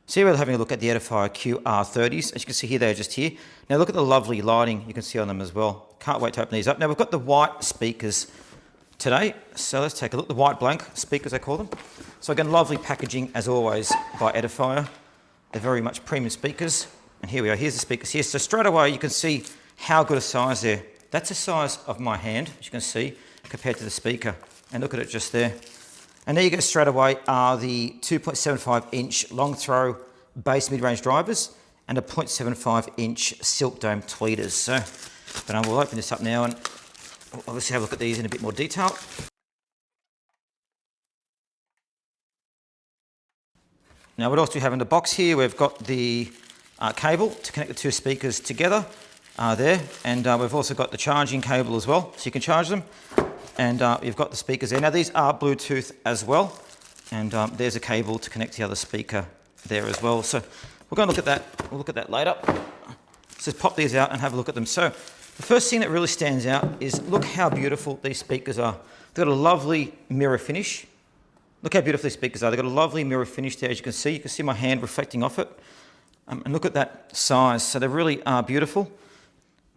So here we're having a look at the Edifier QR30s. As you can see here, they're just here. Now look at the lovely lighting you can see on them as well. Can't wait to open these up. Now we've got the white speakers today. So let's take a look. The white blank speakers, I call them. So again, lovely packaging as always by Edifier. They're very much premium speakers. And here we are. Here's the speakers here. So straight away you can see how good a size they're. That's the size of my hand, as you can see, compared to the speaker. And look at it just there. And there you go straight away are the 2.75 inch long throw bass mid-range drivers and a 0.75 inch silk dome tweeters. So, but we'll open this up now and obviously have a look at these in a bit more detail. Now what else do we have in the box here? We've got the cable to connect the two speakers together there, and we've also got the charging cable as well, so you can charge them. And you've got the speakers there. Now these are Bluetooth as well, and there's a cable to connect the other speaker there as well. So we're going to look at that. We'll look at that later. So let's pop these out and have a look at them. So the first thing that really stands out is look how beautiful these speakers are. They've got a lovely mirror finish. Look how beautiful these speakers are. They've got a lovely mirror finish there, as you can see. You can see my hand reflecting off it. And look at that size. So they really are beautiful.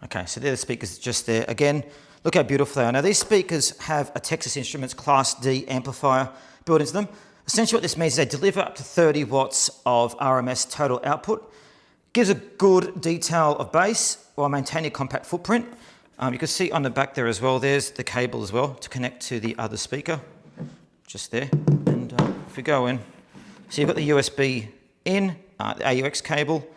Okay, so they're the speakers just there. Again, look how beautiful they are. Now these speakers have a Texas Instruments Class D amplifier built into them. Essentially what this means is they deliver up to 30 watts of RMS total output. Gives a good detail of bass while maintaining a compact footprint. You can see on the back there as well, there's the cable as well to connect to the other speaker, just there. And if we go in, so you've got the USB in, the AUX cable,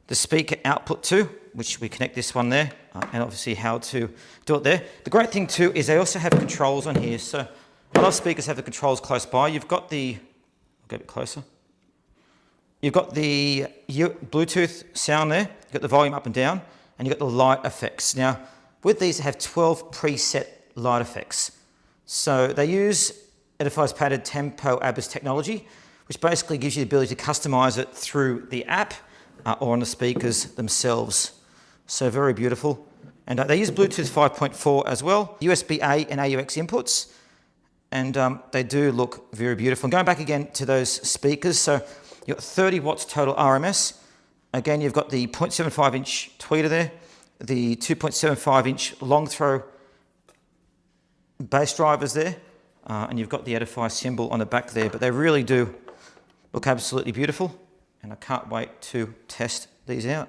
the speaker output too, which we connect this one there, and obviously how to do it there. The great thing too is they also have controls on here. So a lot of speakers have the controls close by. You've got the, I'll go a bit closer. You've got the Bluetooth sound there. You've got the volume up and down, and you've got the light effects. Now, with these, they have 12 preset light effects. So they use Edifier's patented Tempo Abyss technology, which basically gives you the ability to customize it through the app or on the speakers themselves. So very beautiful. And they use Bluetooth 5.4 as well, USB-A and AUX inputs. And they do look very beautiful. And going back again to those speakers, so you've got 30 watts total RMS. Again, you've got the 0.75 inch tweeter there, the 2.75 inch long throw bass drivers there, and you've got the Edifier symbol on the back there. But they really do look absolutely beautiful. And I can't wait to test these out.